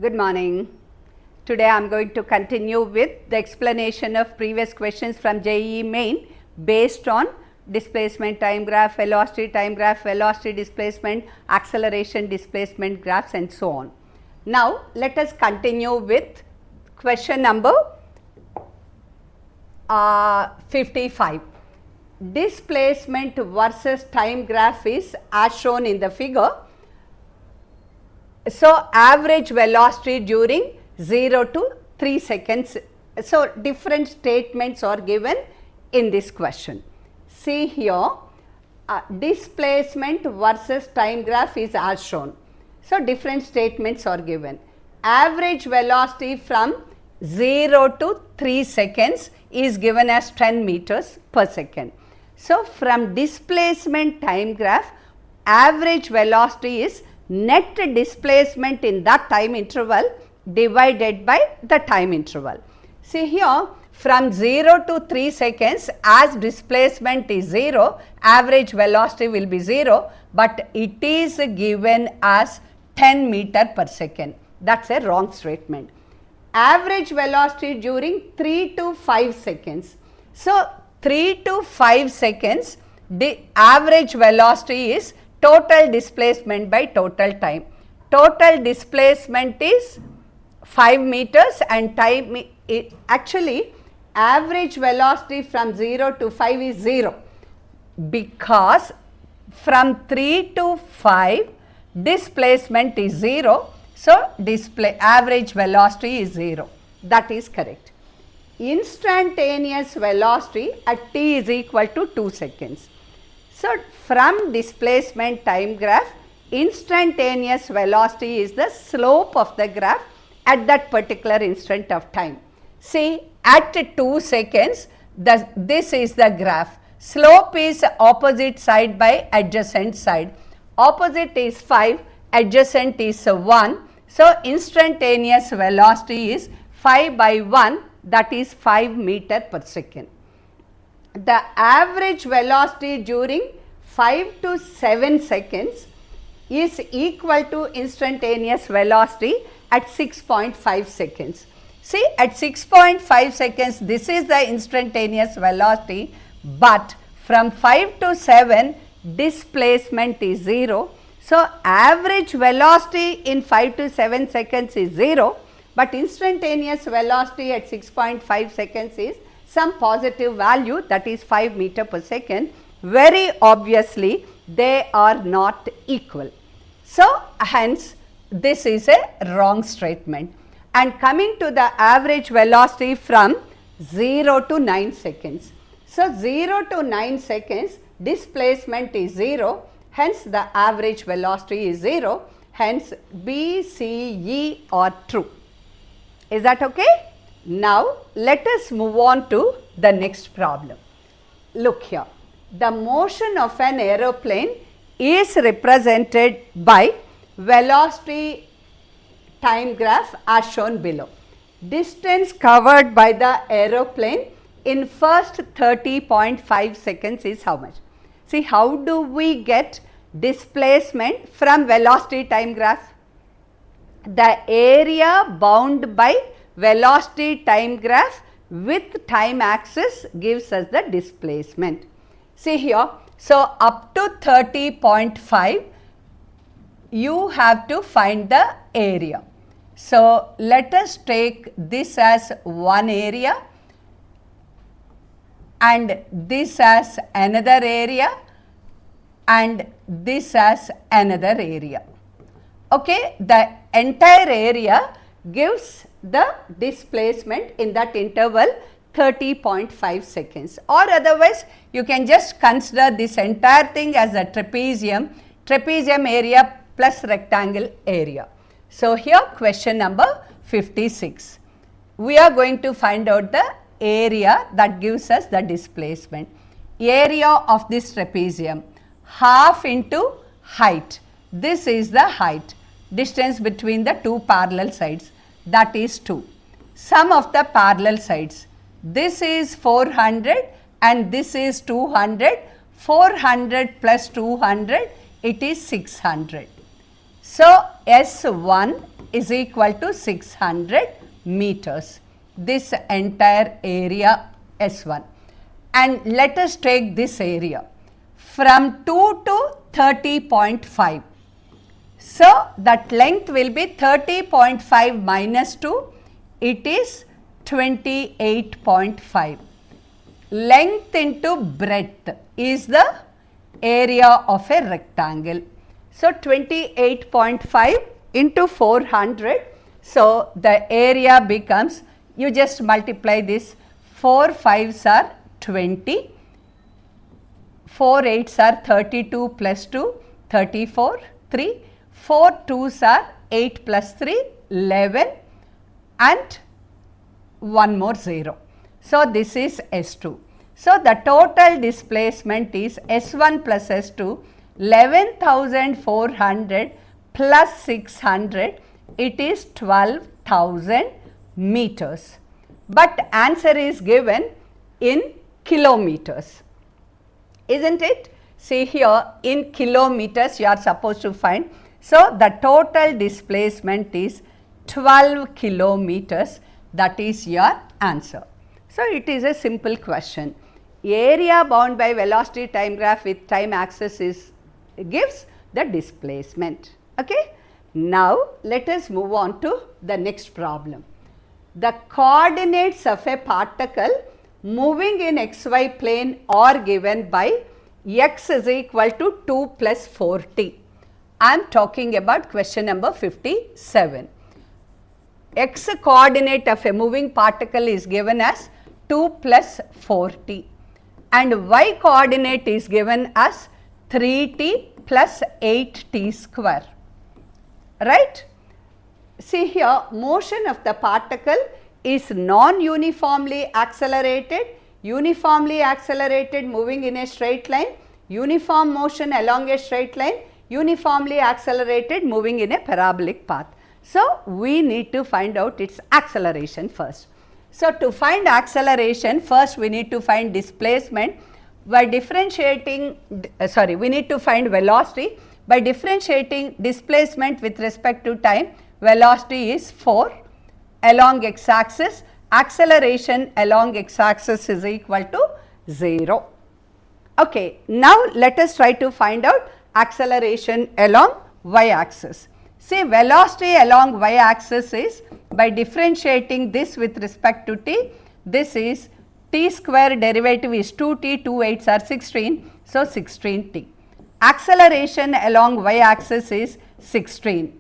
Good morning. Today I am going to continue with the explanation of previous questions from JEE Main based on displacement time graph, velocity displacement, acceleration displacement graphs and so on. Now let us continue with question number 55. Displacement versus time graph is as shown in the figure. So, average velocity during 0 to 3 seconds. So, different statements are given in this question. See here, displacement versus time graph is as shown. So, different statements are given. Average velocity from 0 to 3 seconds is given as 10 meters per second. So, from displacement time graph, average velocity is net displacement in that time interval divided by the time interval. See here, from 0 to 3 seconds, as displacement is 0, average velocity will be 0, but it is given as 10 meter per second. That is a wrong statement. Average velocity during 3 to 5 seconds. So, 3 to 5 seconds, the average velocity is total displacement by total time. Total displacement is 5 meters and time actually average velocity from 0 to 5 is 0, because from 3 to 5 displacement is 0. So, average velocity is 0. That is correct. Instantaneous velocity at t is equal to 2 seconds. So, from displacement time graph, instantaneous velocity is the slope of the graph at that particular instant of time. See, at 2 seconds, this is the graph. Slope is opposite side by adjacent side. Opposite is 5, adjacent is 1. So, instantaneous velocity is 5 by 1, that is 5 meter per second. The average velocity during 5 to 7 seconds is equal to instantaneous velocity at 6.5 seconds. See, at 6.5 seconds, this is the instantaneous velocity, but from 5 to 7, displacement is 0. So, average velocity in 5 to 7 seconds is 0, but instantaneous velocity at 6.5 seconds is some positive value, that is 5 meter per second. Very obviously, they are not equal. So, hence this is a wrong statement. And coming to the average velocity from 0 to 9 seconds. So, 0 to 9 seconds displacement is 0, hence the average velocity is 0, hence B, C, E are true. Is that okay? Now, let us move on to the next problem. Look here, the motion of an aeroplane is represented by velocity time graph as shown below. Distance covered by the aeroplane in first 30.5 seconds is how much? See, how do we get displacement from velocity time graph? The area bound by velocity time graph with time axis gives us the displacement. See here, so up to 30.5 you have to find the area. So, let us take this as one area and this as another area and this as another area. Okay, the entire area gives the displacement in that interval 30.5 seconds, or otherwise you can just consider this entire thing as a trapezium area plus rectangle area. So, here question number 56. We are going to find out the area that gives us the displacement. Area of this trapezium, half into height. This is the height, distance between the two parallel sides, that is 2. Sum of the parallel sides, this is 400 and this is 200, 400 plus 200, it is 600. So, S1 is equal to 600 meters, this entire area S1. And let us take this area from 2 to 30.5. So, that length will be 30.5 minus 2, it is 28.5. Length into breadth is the area of a rectangle. So, 28.5 into 400. So, the area becomes, you just multiply this, 4 5s are 20, 4 8s are 32 plus 2, 34, 3, 4 2s are 8 plus 3, 11 and one more 0. So, this is S2. So, the total displacement is S1 plus S2, 11,400 plus 600, it is 12,000 meters. But answer is given in kilometers, isn't it? See here, in kilometers you are supposed to find. So, the total displacement is 12 kilometers, that is your answer. So, it is a simple question. Area bound by velocity time graph with time axis gives the displacement. Okay? Now, let us move on to the next problem. The coordinates of a particle moving in xy plane are given by x is equal to 2 plus 4t. I am talking about question number 57. X coordinate of a moving particle is given as 2 plus 4t and y coordinate is given as 3t plus 8t square, right? See here, motion of the particle is non-uniformly accelerated, uniformly accelerated moving in a straight line, uniform motion along a straight line, uniformly accelerated moving in a parabolic path. So, we need to find out its acceleration first. So, to find acceleration, first we need to find displacement by differentiating, we need to find velocity by differentiating displacement with respect to time. Velocity is 4 along x axis, acceleration along x axis is equal to 0. Okay, now let us try to find out acceleration along y axis. See, velocity along y axis is by differentiating this with respect to t, this is t square derivative is 2t, 2 8s are 16, so 16t. Acceleration along y axis is 16.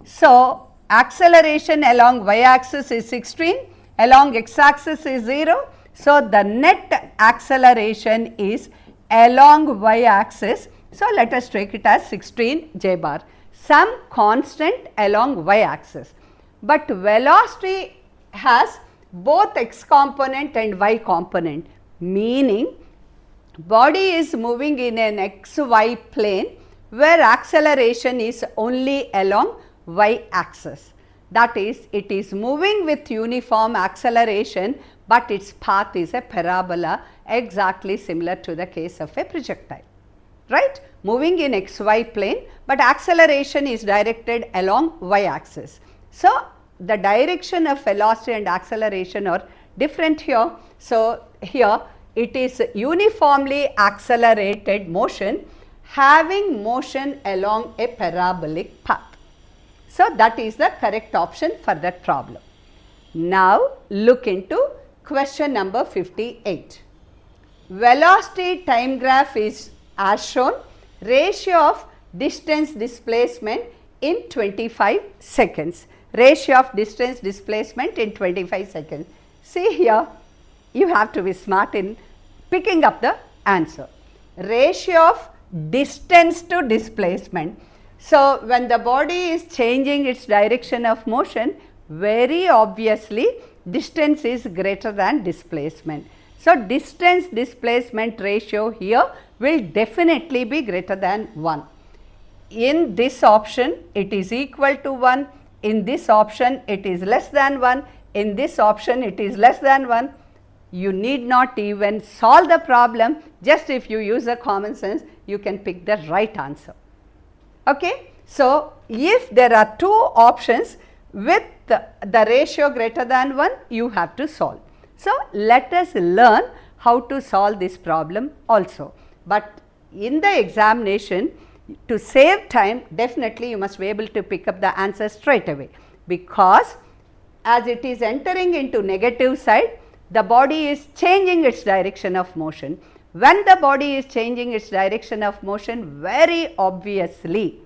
So, acceleration along y axis is 16, along x axis is 0. So, the net acceleration is along y axis. So, let us take it as 16 j bar, some constant along y axis. But velocity has both x component and y component, meaning body is moving in an xy plane where acceleration is only along y axis. That is, it is moving with uniform acceleration, but its path is a parabola, exactly similar to the case of a projectile, right? Moving in xy plane, but acceleration is directed along y axis. So, the direction of velocity and acceleration are different here. So, here it is uniformly accelerated motion having motion along a parabolic path. So, that is the correct option for that problem. Now, look into question number 58. Velocity time graph is as shown, ratio of distance displacement in 25 seconds. Ratio of distance displacement in 25 seconds. See here, you have to be smart in picking up the answer. Ratio of distance to displacement. So, when the body is changing its direction of motion, very obviously distance is greater than displacement. So, distance displacement ratio here will definitely be greater than 1. In this option, it is equal to 1. In this option, it is less than 1. In this option, it is less than 1. You need not even solve the problem. Just if you use a common sense, you can pick the right answer. Okay? So, if there are two options with the ratio greater than 1, you have to solve. So, let us learn how to solve this problem also. But in the examination, to save time, definitely you must be able to pick up the answer straight away, because as it is entering into negative side, the body is changing its direction of motion. When the body is changing its direction of motion, very obviously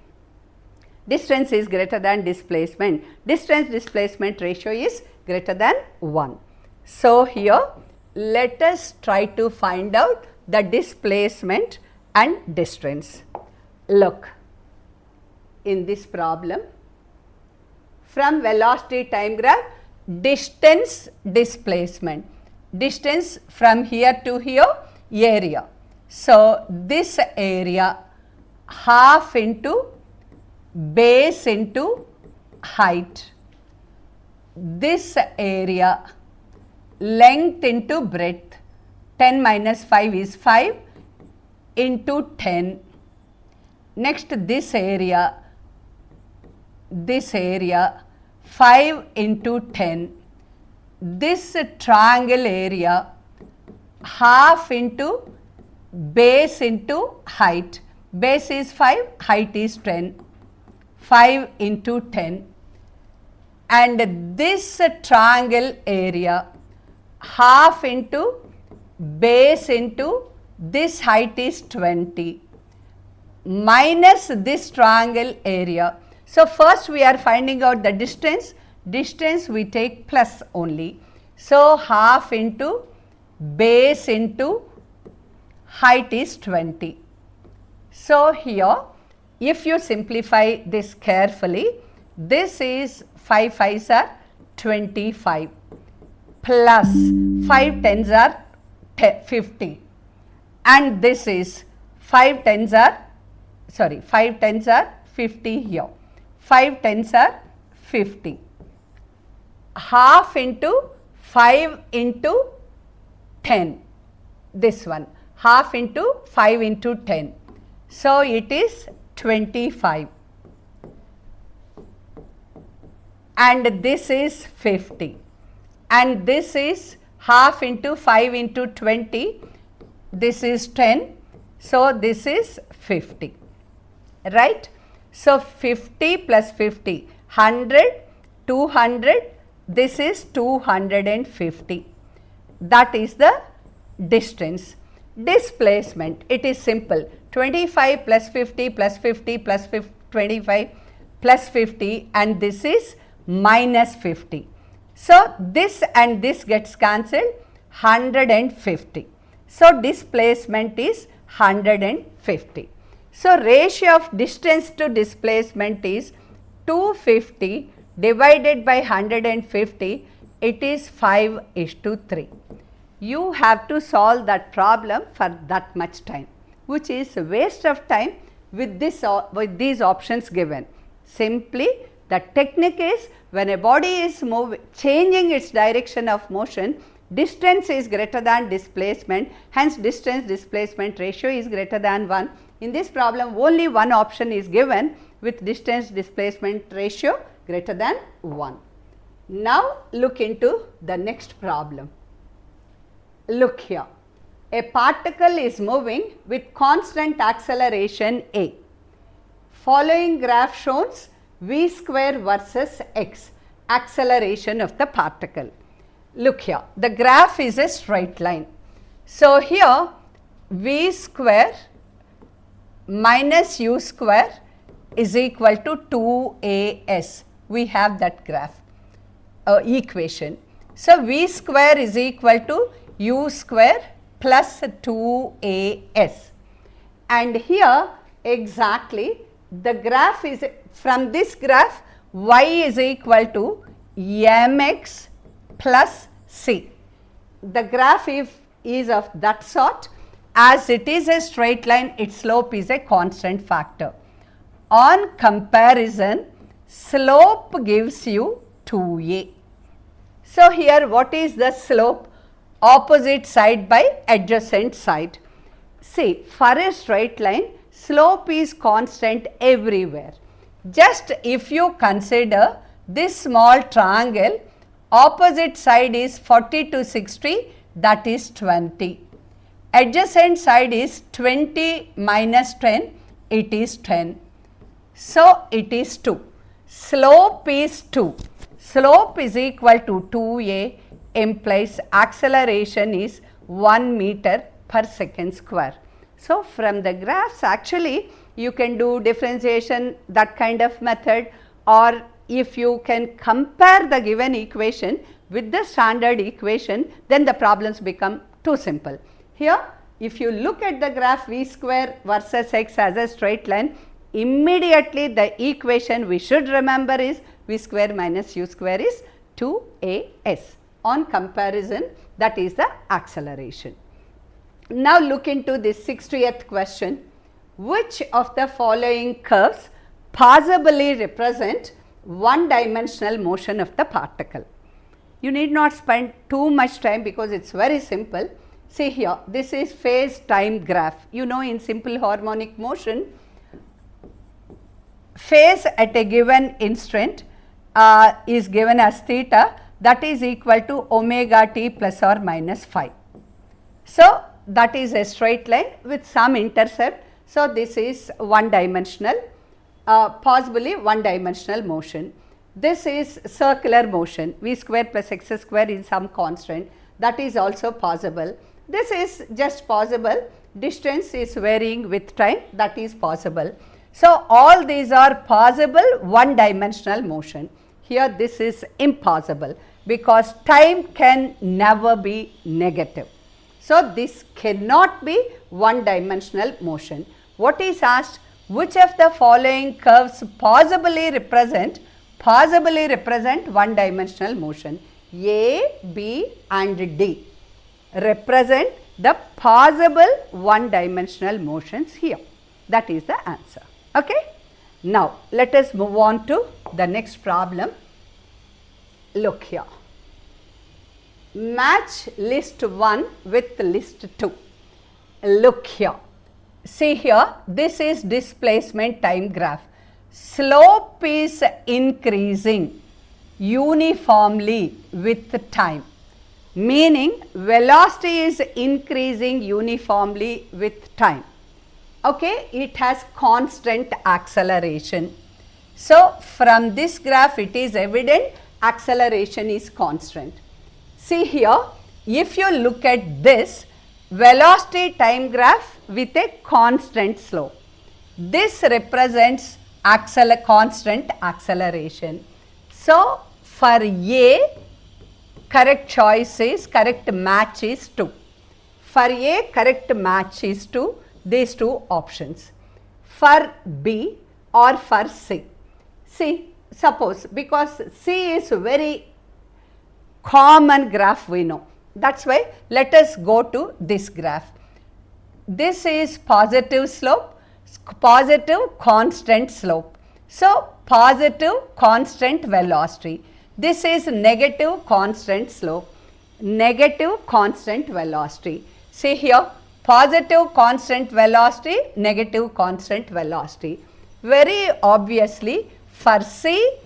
distance is greater than displacement. Distance displacement ratio is greater than 1. So, here let us try to find out the displacement and distance. Look, in this problem, from velocity time graph, distance displacement, distance from here to here, area. So, this area half into base into height, this area length into breadth, 10 minus 5 is 5 into 10. Next this area 5 into 10. This triangle area half into base into height, base is 5, height is 10, 5 into 10, and this triangle area half into base into this height is 20 minus this triangle area. So, first we are finding out the distance, we take plus only. So, half into base into height is 20. So, here if you simplify this carefully, this is 5 5s are 25 plus 5 10s are 50, and this is 5 10s are 50 here, 5 10s are 50, half into 5 into 10, this one half into 5 into 10. So, it is 25, and this is 50, and this is half into 5 into 20, this is 10. So, this is 50, right. So, 50 plus 50, 100, 200, this is 250, that is the distance. Displacement, it is simple, 25 plus 50 plus 50 plus 25 plus 50, and this is minus 50. So, this and this gets cancelled, 150. So, displacement is 150. So, ratio of distance to displacement is 250 divided by 150, it is 5:3. You have to solve that problem for that much time, which is a waste of time with these options given. Simply the technique is, when a body is changing its direction of motion, distance is greater than displacement, hence distance displacement ratio is greater than 1. In this problem only one option is given with distance displacement ratio greater than 1. Now look into the next problem. Look here, a particle is moving with constant acceleration a. Following graph shows v square versus x, acceleration of the particle. Look here, the graph is a straight line. So, here v square minus u square is equal to 2as. We have that graph equation. So, v square is equal to u square plus 2as, and here exactly the graph is, from this graph y is equal to mx plus c. The graph is of that sort, as it is a straight line, its slope is a constant factor. On comparison, slope gives you 2a. So, here what is the slope? Opposite side by adjacent side. See, for a straight line, slope is constant everywhere. Just if you consider this small triangle, opposite side is 40 to 60, that is 20. Adjacent side is 20 minus 10, it is 10. So, it is 2. Slope is 2. Slope is equal to 2a implies acceleration is 1 meter per second square. So, from the graphs actually you can do differentiation, that kind of method, or if you can compare the given equation with the standard equation, then the problems become too simple. Here if you look at the graph v square versus x as a straight line, immediately the equation we should remember is v square minus u square is 2as. On comparison, that is the acceleration. Now look into this 60th question. Which of the following curves possibly represent one-dimensional motion of the particle? You need not spend too much time because it is very simple. See here, this is phase time graph. You know, in simple harmonic motion, phase at a given instant is given as theta, that is equal to omega t plus or minus phi. So, that is a straight line with some intercept. So, this is one dimensional, possibly one dimensional motion. This is circular motion, v square plus x square is some constant, that is also possible. This is just possible, distance is varying with time, that is possible. So, all these are possible one dimensional motion. Here this is impossible because time can never be negative. So, this cannot be one dimensional motion. What is asked? Which of the following curves possibly represent one dimensional motion? A, B and D represent the possible one dimensional motions here. That is the answer. Okay? Now, let us move on to the next problem. Look here. Match list 1 with list 2. Look here. See here, this is displacement time graph. Slope is increasing uniformly with time, meaning velocity is increasing uniformly with time. Okay, it has constant acceleration. So, from this graph it is evident acceleration is constant. See here, if you look at this velocity time graph with a constant slope, this represents constant acceleration. So, for A, correct choice is, correct match is 2. For A, correct match is 2, these two options. For B or for C. See, suppose because C is very common graph we know. That is why let us go to this graph. This is positive slope, positive constant slope. So, positive constant velocity. This is negative constant slope, negative constant velocity. See here, positive constant velocity, negative constant velocity. Very obviously, for C,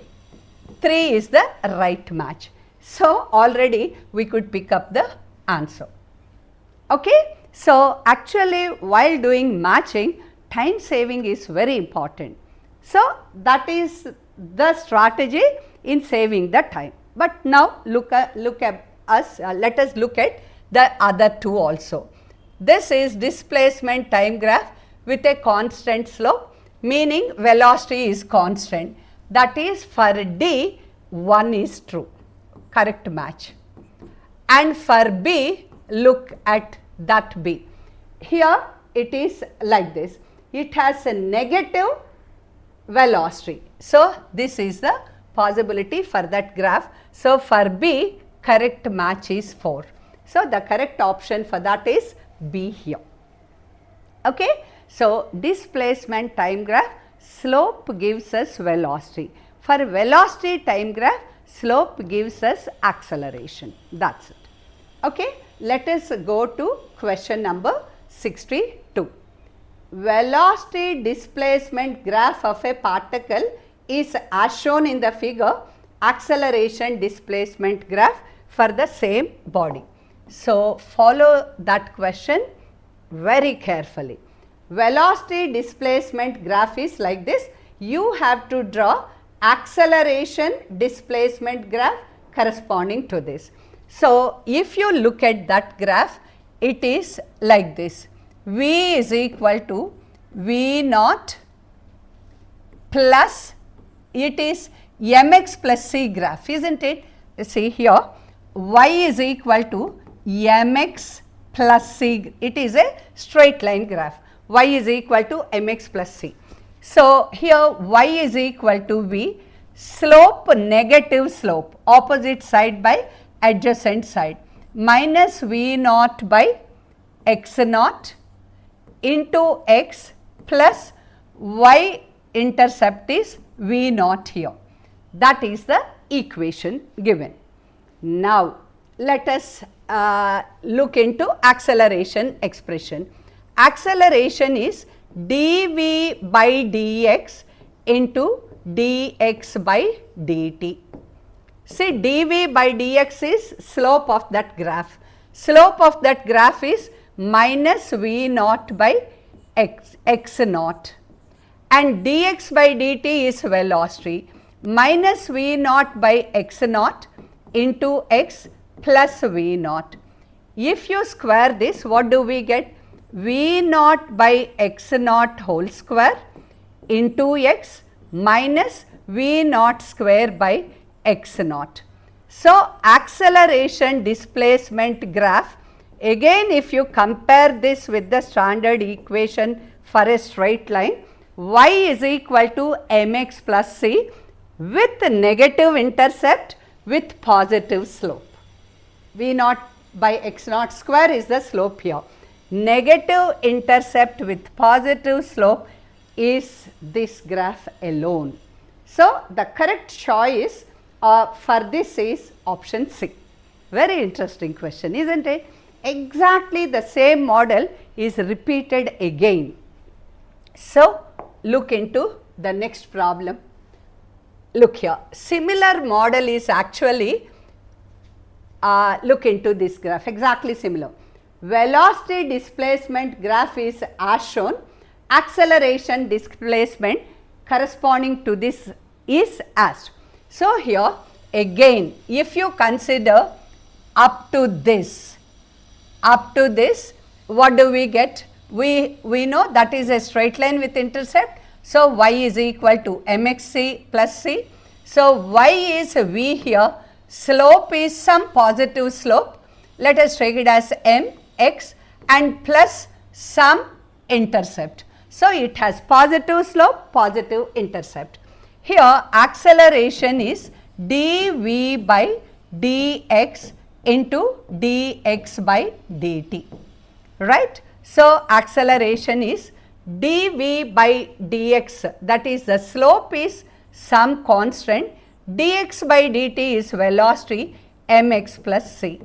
3 is the right match. So, already we could pick up the answer. Okay? So, actually while doing matching, time saving is very important. So, that is the strategy in saving the time. But now look at us, let us look at the other two also. This is displacement time graph with a constant slope, meaning velocity is constant. That is for D, 1 is true, correct match. And for B, look at that B. Here it is like this, it has a negative velocity. So, this is the possibility for that graph. So, for B, correct match is 4. So, the correct option for that is B here. Okay? So, displacement time graph, slope gives us velocity. For velocity time graph, slope gives us acceleration. That is it. Okay? Let us go to question number 62. Velocity displacement graph of a particle is as shown in the figure acceleration displacement graph for the same body. So, follow that question very carefully. Velocity displacement graph is like this. You have to draw acceleration displacement graph corresponding to this. So, if you look at that graph, it is like this. V is equal to V naught plus, it is mx plus c graph, isn't it? See here, y is equal to mx plus c, it is a straight line graph, y is equal to mx plus c. So, here y is equal to v, slope negative slope, opposite side by adjacent side, minus v naught by x naught into x plus y intercept is v naught here. That is the equation given. Now, let us look into acceleration expression. Acceleration is dv by dx into dx by dt. See, dv by dx is slope of that graph. Slope of that graph is minus v naught by x naught, and dx by dt is velocity, minus v naught by x naught into x plus v naught. If you square this, what do we get? V naught by x naught whole square into x minus v naught square by x naught. So, acceleration displacement graph, again if you compare this with the standard equation for a straight line, y is equal to mx plus c with negative intercept with positive slope. V naught by x naught square is the slope here. Negative intercept with positive slope is this graph alone. So, the correct choice for this is option C. Very interesting question, isn't it? Exactly the same model is repeated again. So, look into the next problem. Look here, similar model is actually, look into this graph, exactly similar. Velocity displacement graph is as shown, acceleration displacement corresponding to this is asked. So, here again if you consider up to this, what do we get? We know that is a straight line with intercept. So, y is equal to mxc plus c. So, y is v here, slope is some positive slope, let us take it as mx and plus some intercept. So, it has positive slope, positive intercept. Here acceleration is dv by dx into dx by dt, right. So, acceleration is dv by dx, that is the slope is some constant, dx by dt is velocity mx plus c.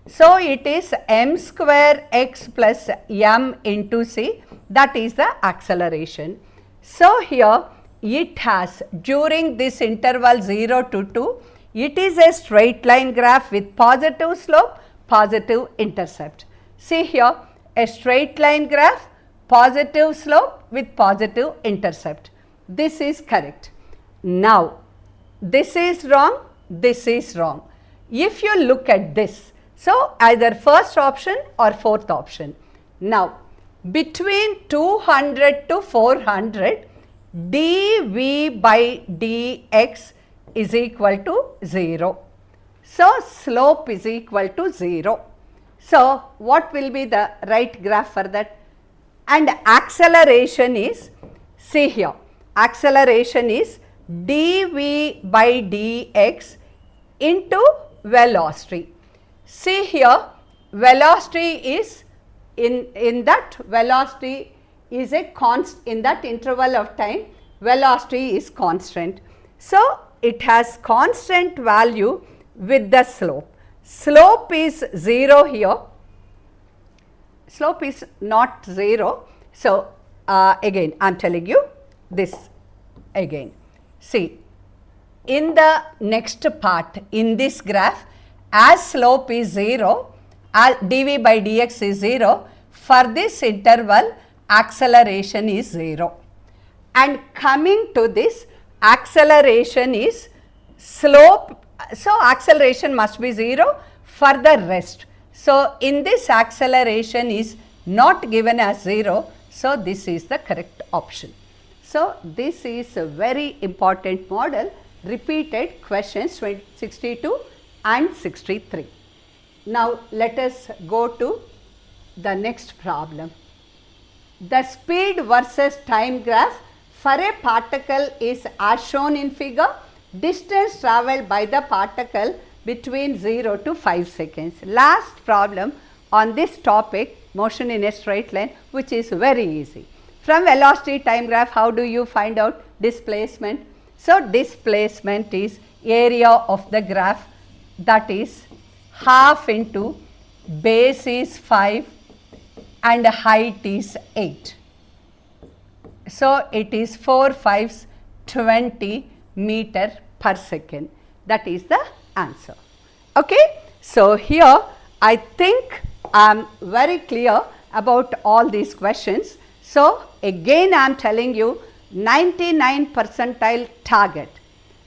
So, it is m square x plus m into c, that is the acceleration. So, here it has during this interval 0 to 2, it is a straight line graph with positive slope, positive intercept. See here, a straight line graph, positive slope with positive intercept. This is correct. Now, this is wrong, this is wrong. If you look at this, so either first option or fourth option. Now, between 200 to 400, dv by dx is equal to 0. So, slope is equal to 0. So, what will be the right graph for that? And acceleration is, see here, acceleration is dv by dx into velocity. See here, velocity is in that velocity is a constant, in that interval of time velocity is constant. So, it has constant value with the slope. Slope is 0 here, slope is not 0. So, again I am telling you this again. See, in the next part, in this graph, as slope is 0, dv by dx is 0, for this interval, acceleration is 0. And coming to this, acceleration is slope, so acceleration must be 0 for the rest. So, in this acceleration is not given as 0, so this is the correct option. So, this is a very important model, repeated questions 62 and 63. Now, let us go to the next problem. The speed versus time graph for a particle is as shown in figure. Distance travelled by the particle between 0 to 5 seconds. Last problem on this topic, motion in a straight line, which is very easy. From velocity time graph, how do you find out displacement? So, displacement is area of the graph, that is half into base is 5 and height is 8. So, it is 4 5s 20 meter per second. That is the answer. Okay. So, here I think I am very clear about all these questions. So, again I am telling you 99 percentile target.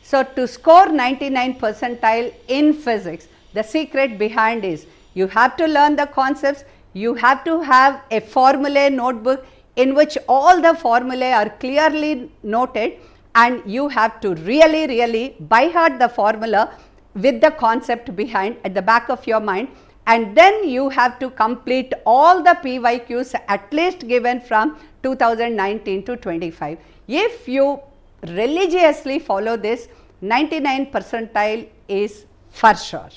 So, to score 99 percentile in physics, the secret behind is you have to learn the concepts, you have to have a formulae notebook in which all the formulae are clearly noted, and you have to really by heart the formula with the concept behind at the back of your mind, and then you have to complete all the PYQs at least given from 2019 to 25. If you religiously follow this, 99 percentile is for sure.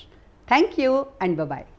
Thank you and bye-bye.